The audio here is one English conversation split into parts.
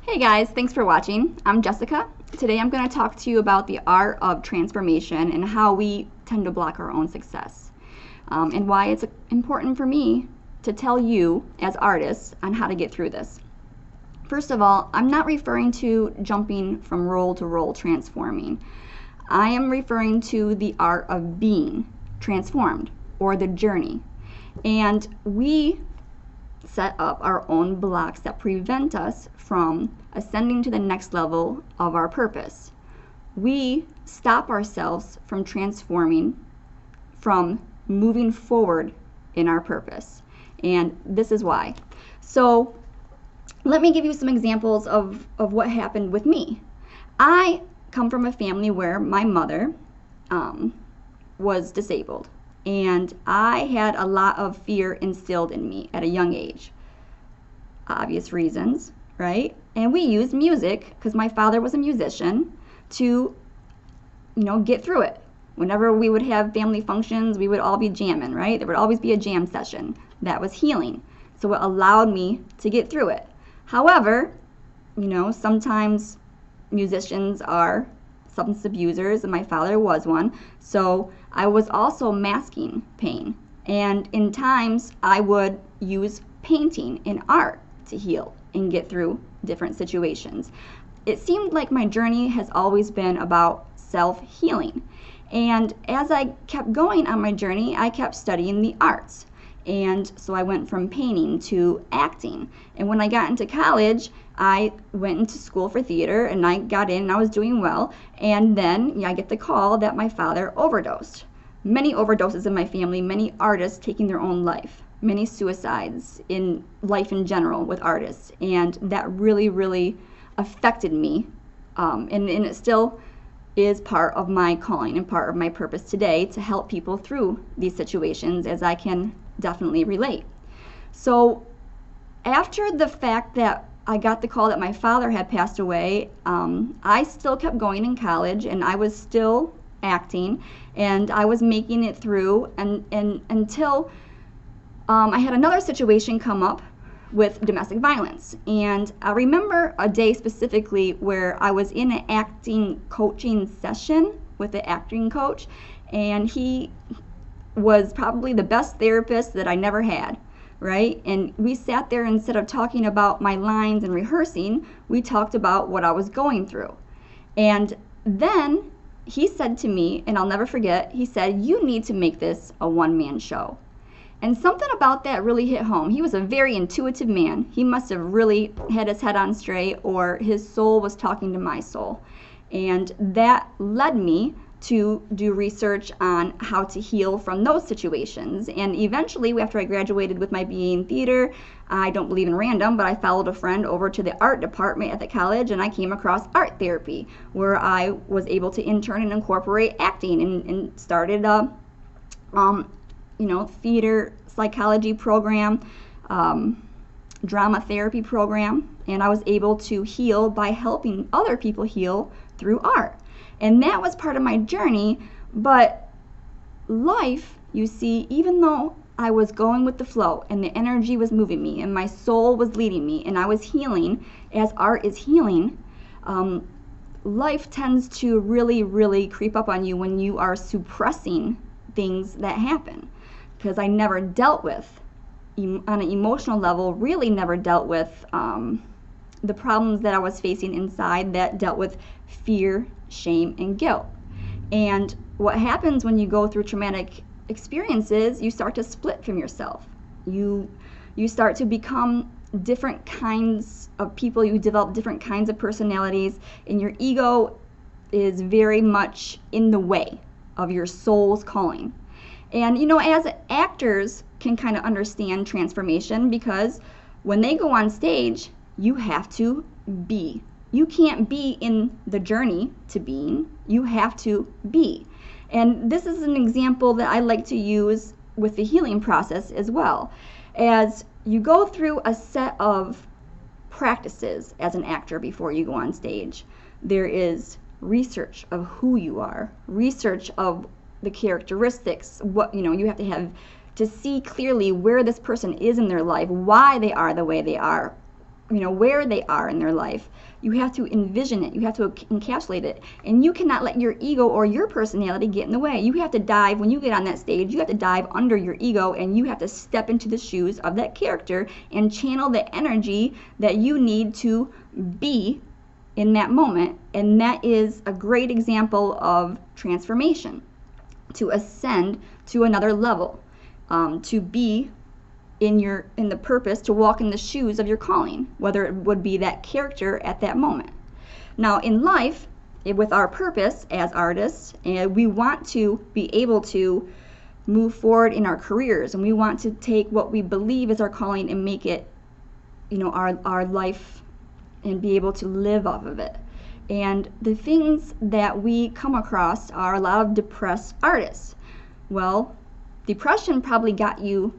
Hey guys, thanks for watching. I'm Jessica. Today I'm going to talk to you about the art of transformation and how we tend to block our own success, and why it's important for me to tell you as artists on how to get through this. First of all, I'm not referring to jumping from role to role transforming. I am referring to the art of being transformed, or the journey. And we set up our own blocks that prevent us from ascending to the next level of our purpose. We stop ourselves from transforming, from moving forward in our purpose. And this is why. So let me give you some examples of what happened with me. I come from a family where my mother was disabled. And I had a lot of fear instilled in me at a young age. Obvious reasons, right? And we used music, because my father was a musician, to, get through it. Whenever we would have family functions, we would all be jamming, right? There would always be a jam session. That was healing. So it allowed me to get through it. However, sometimes musicians are substance abusers, and my father was one. So I was also masking pain. And in times, I would use painting and art to heal and get through different situations. It seemed like my journey has always been about self-healing. And as I kept going on my journey, I kept studying the arts. And so I went from painting to acting. And when I got into college, I went into school for theater, and I got in and I was doing well. And then I get the call that my father overdosed. Many overdoses in my family, many artists taking their own life, many suicides in life in general with artists. And that really, really affected me. And it still is part of my calling and part of my purpose today, to help people through these situations, as I can definitely relate. So after the fact that I got the call that my father had passed away, I still kept going in college, and I was still acting, and I was making it through and until I had another situation come up with domestic violence. And I remember a day specifically where I was in an acting coaching session with the acting coach, and he was probably the best therapist that I never had, right? And we sat there, instead of talking about my lines and rehearsing, we talked about what I was going through. And then he said to me, and I'll never forget, he said, "You need to make this a one-man show." And something about that really hit home. He was a very intuitive man. He must have really had his head on straight, or his soul was talking to my soul. And that led me to do research on how to heal from those situations. And eventually, after I graduated with my BA in theater, I don't believe in random, but I followed a friend over to the art department at the college, and I came across art therapy, where I was able to intern and incorporate acting, and started a theater psychology program, drama therapy program, and I was able to heal by helping other people heal through art. And that was part of my journey. But life, you see, even though I was going with the flow, and the energy was moving me, and my soul was leading me, and I was healing as art is healing, life tends to really, really creep up on you when you are suppressing things that happen. Because I never dealt with, on an emotional level, really never dealt with the problems that I was facing inside, that dealt with fear, shame, and guilt. And what happens when you go through traumatic experiences, you start to split from yourself. You start to become different kinds of people. You develop different kinds of personalities, and your ego is very much in the way of your soul's calling. And as actors can kind of understand transformation, because when they go on stage, you have to be. You can't be in the journey to being. You have to be. And this is an example that I like to use with the healing process as well. As you go through a set of practices as an actor before you go on stage, there is research of who you are, research of the characteristics, what you have to have to see clearly where this person is in their life, why they are the way they are, where they are in their life. You have to envision it. You have to encapsulate it. And you cannot let your ego or your personality get in the way. You have to dive, when you get on that stage, you have to dive under your ego, and you have to step into the shoes of that character and channel the energy that you need to be in that moment. And that is a great example of transformation, to ascend to another level, to be in the purpose, to walk in the shoes of your calling, whether it would be that character at that moment. Now in life, with our purpose as artists, and we want to be able to move forward in our careers, and we want to take what we believe is our calling and make it our life, and be able to live off of it. And the things that we come across are a lot of depressed artists. Well, depression probably got you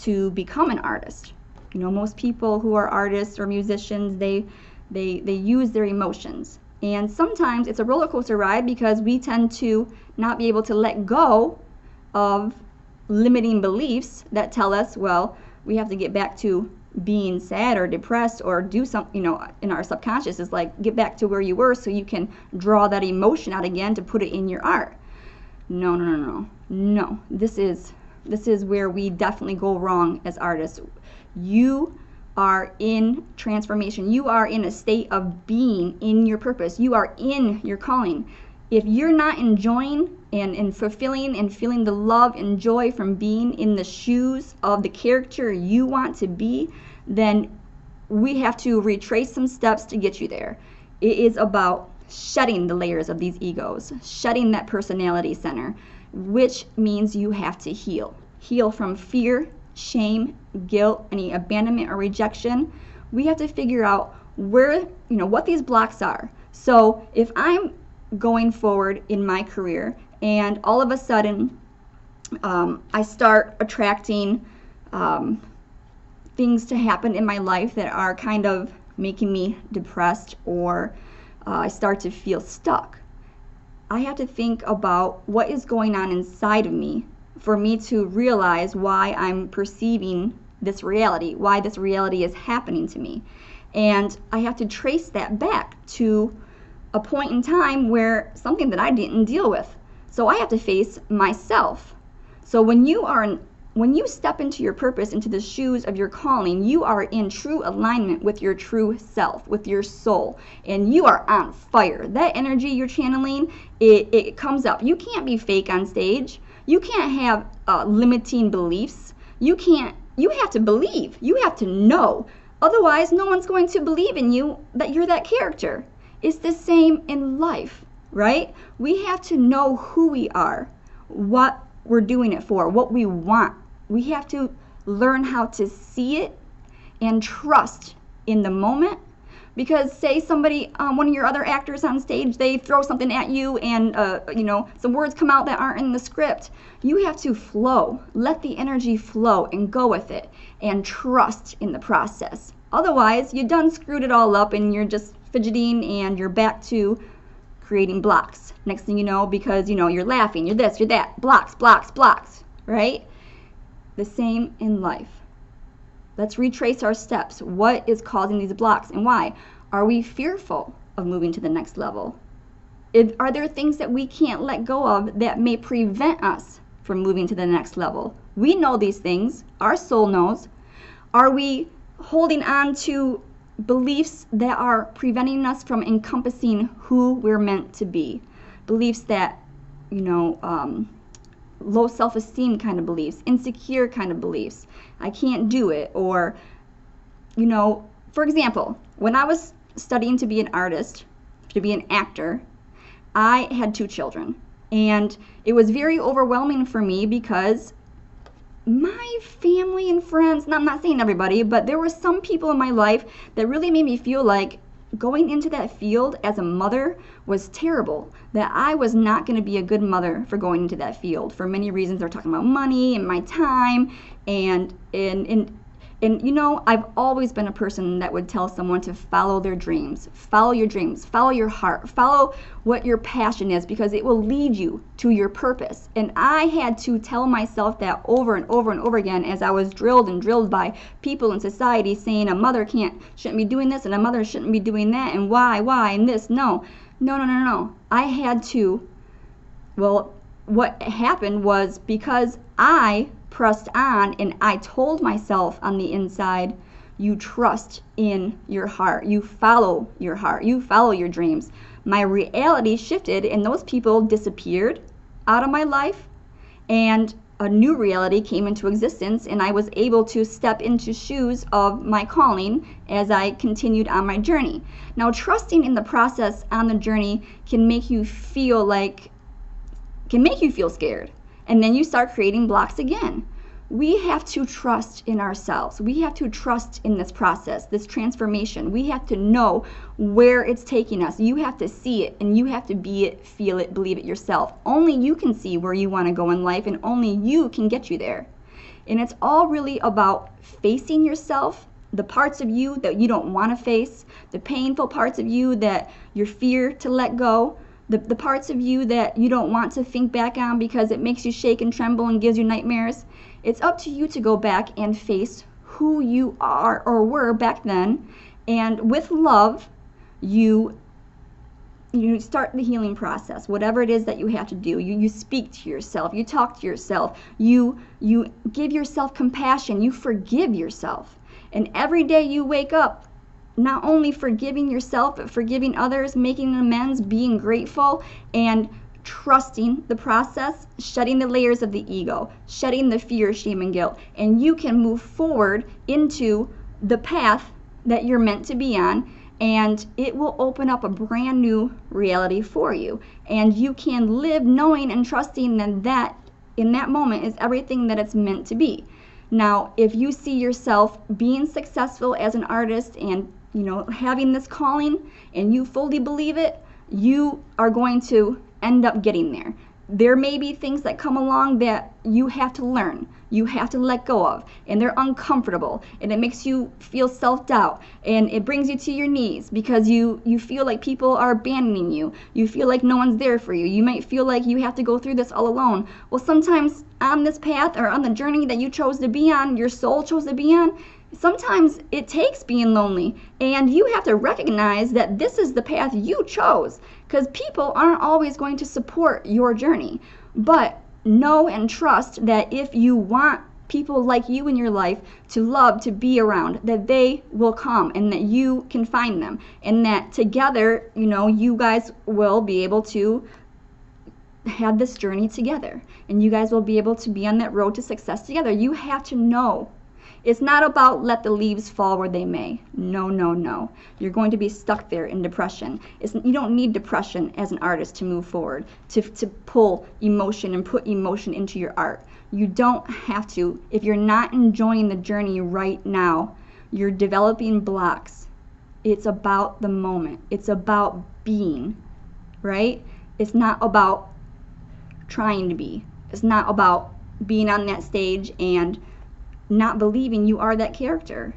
to become an artist. Most people who are artists or musicians, they use their emotions. And sometimes it's a roller coaster ride, because we tend to not be able to let go of limiting beliefs that tell us, well, we have to get back to being sad or depressed, or do something, in our subconscious is like, get back to where you were so you can draw that emotion out again to put it in your art. No. This is where we definitely go wrong as artists. You are in transformation. You are in a state of being in your purpose. You are in your calling. If you're not enjoying and fulfilling and feeling the love and joy from being in the shoes of the character you want to be, then we have to retrace some steps to get you there. It is about shedding the layers of these egos, shedding that personality center, which means you have to heal. Heal from fear, shame, guilt, any abandonment or rejection. We have to figure out where, what these blocks are. So if I'm going forward in my career, and all of a sudden I start attracting things to happen in my life that are kind of making me depressed, or I start to feel stuck, I have to think about what is going on inside of me for me to realize why I'm perceiving this reality, why this reality is happening to me. And I have to trace that back to a point in time where something that I didn't deal with. So I have to face myself. So when you step into your purpose, into the shoes of your calling, you are in true alignment with your true self, with your soul, and you are on fire. That energy you're channeling, it comes up. You can't be fake on stage. You can't have limiting beliefs. You have to believe. You have to know. Otherwise, no one's going to believe in you that you're that character. It's the same in life, right? We have to know who we are, what we're doing it for, what we want. We have to learn how to see it and trust in the moment. Because say somebody, one of your other actors on stage, they throw something at you, and some words come out that aren't in the script. You have to flow. Let the energy flow and go with it, and trust in the process. Otherwise, you done screwed it all up, and you're just fidgeting, and you're back to creating blocks. Next thing you know, because you're laughing, you're this, you're that, blocks, right? The same in life. Let's retrace our steps. What is causing these blocks, and why? Are we fearful of moving to the next level? Are there things that we can't let go of that may prevent us from moving to the next level? We know these things. Our soul knows. Are we holding on to beliefs that are preventing us from encompassing who we're meant to be? Beliefs that, low self-esteem kind of beliefs, insecure kind of beliefs. I can't do it. Or, for example, when I was studying to be an artist, to be an actor, I had 2 children. And it was very overwhelming for me because my family and friends, and I'm not saying everybody, but there were some people in my life that really made me feel like going into that field as a mother was terrible, that I was not going to be a good mother for going into that field for many reasons. They're talking about money and my time, and And you know, I've always been a person that would tell someone to follow their dreams. Follow your dreams, follow your heart, follow what your passion is, because it will lead you to your purpose. And I had to tell myself that over and over and over again, as I was drilled and drilled by people in society saying a mother shouldn't be doing this and a mother shouldn't be doing that, and why and this. No. I had to, well, what happened was, because I pressed on and I told myself on the inside, you trust in your heart, you follow your heart, you follow your dreams, my reality shifted and those people disappeared out of my life, and a new reality came into existence, and I was able to step into shoes of my calling as I continued on my journey. Now, trusting in the process on the journey can make you feel scared, and then you start creating blocks again. We have to trust in ourselves. We have to trust in this process, this transformation. We have to know where it's taking us. You have to see it, and you have to be it, feel it, believe it yourself. Only you can see where you want to go in life, and only you can get you there. And it's all really about facing yourself, the parts of you that you don't want to face, the painful parts of you that you're fear to let go, the parts of you that you don't want to think back on because it makes you shake and tremble and gives you nightmares. It's up to you to go back and face who you are or were back then, and with love, you start the healing process. Whatever it is that you have to do, you speak to yourself, you talk to yourself, you give yourself compassion, you forgive yourself. And every day you wake up, not only forgiving yourself, but forgiving others, making amends, being grateful, and trusting the process, shedding the layers of the ego, shedding the fear, shame, and guilt, and you can move forward into the path that you're meant to be on, and it will open up a brand new reality for you. And you can live knowing and trusting that in that moment is everything that it's meant to be. Now, if you see yourself being successful as an artist and having this calling, and you fully believe it, you are going to end up getting there. There may be things that come along that you have to learn, you have to let go of, and they're uncomfortable, and it makes you feel self-doubt, and it brings you to your knees because you feel like people are abandoning you. You feel like no one's there for you. You might feel like you have to go through this all alone. Well, sometimes on this path or on the journey that you chose to be on, your soul chose to be on, sometimes it takes being lonely, and you have to recognize that this is the path you chose, because people aren't always going to support your journey. But know and trust that if you want people like you in your life to love, to be around, that they will come, and that you can find them, and that together, you guys will be able to have this journey together, and you guys will be able to be on that road to success together. You have to know. It's not about let the leaves fall where they may. No. You're going to be stuck there in depression. You don't need depression as an artist to move forward, to pull emotion and put emotion into your art. You don't have to. If you're not enjoying the journey right now, you're developing blocks. It's about the moment. It's about being, right? It's not about trying to be. It's not about being on that stage and not believing you are that character,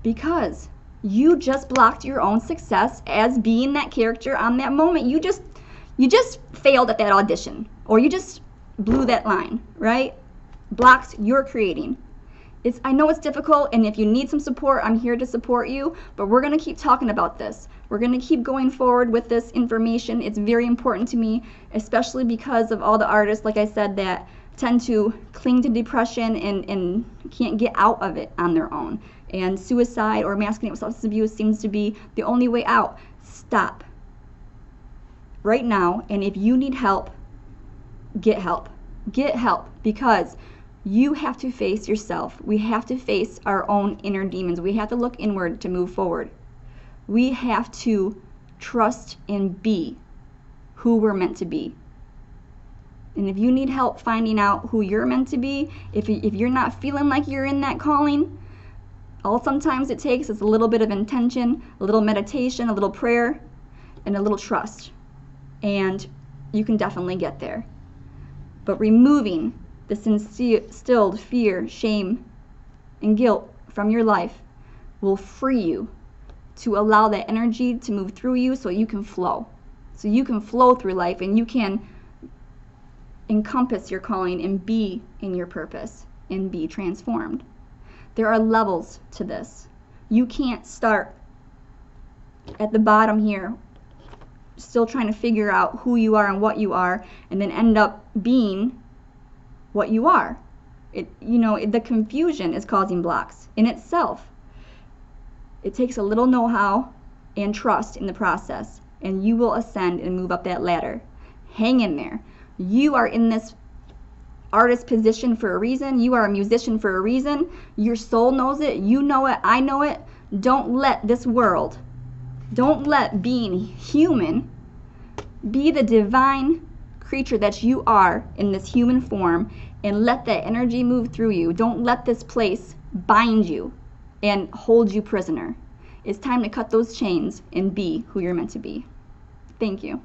because you just blocked your own success as being that character on that moment. You just failed at that audition, or you just blew that line, right? Blocks you're creating. I know it's difficult, and if you need some support, I'm here to support you, but we're going to keep talking about this. We're going to keep going forward with this information. It's very important to me, especially because of all the artists, like I said, that tend to cling to depression and can't get out of it on their own. And suicide or masking it with substance abuse seems to be the only way out. Stop right now, and if you need help, get help. Get help, because you have to face yourself. We have to face our own inner demons. We have to look inward to move forward. We have to trust and be who we're meant to be. And if you need help finding out who you're meant to be, if you're not feeling like you're in that calling, all sometimes it takes is a little bit of intention, a little meditation, a little prayer, and a little trust. And you can definitely get there. But removing the instilled fear, shame, and guilt from your life will free you to allow that energy to move through you so you can flow. So you can flow through life and you can encompass your calling and be in your purpose and be transformed. There are levels to this. You can't start at the bottom here, still trying to figure out who you are and what you are, and then end up being what you are. The confusion is causing blocks in itself. It takes a little know-how and trust in the process, and you will ascend and move up that ladder. Hang in there. You are in this artist position for a reason. You are a musician for a reason. Your soul knows it. You know it. I know it. Don't let this world, don't let being human be the divine creature that you are in this human form, and let that energy move through you. Don't let this place bind you and hold you prisoner. It's time to cut those chains and be who you're meant to be. Thank you.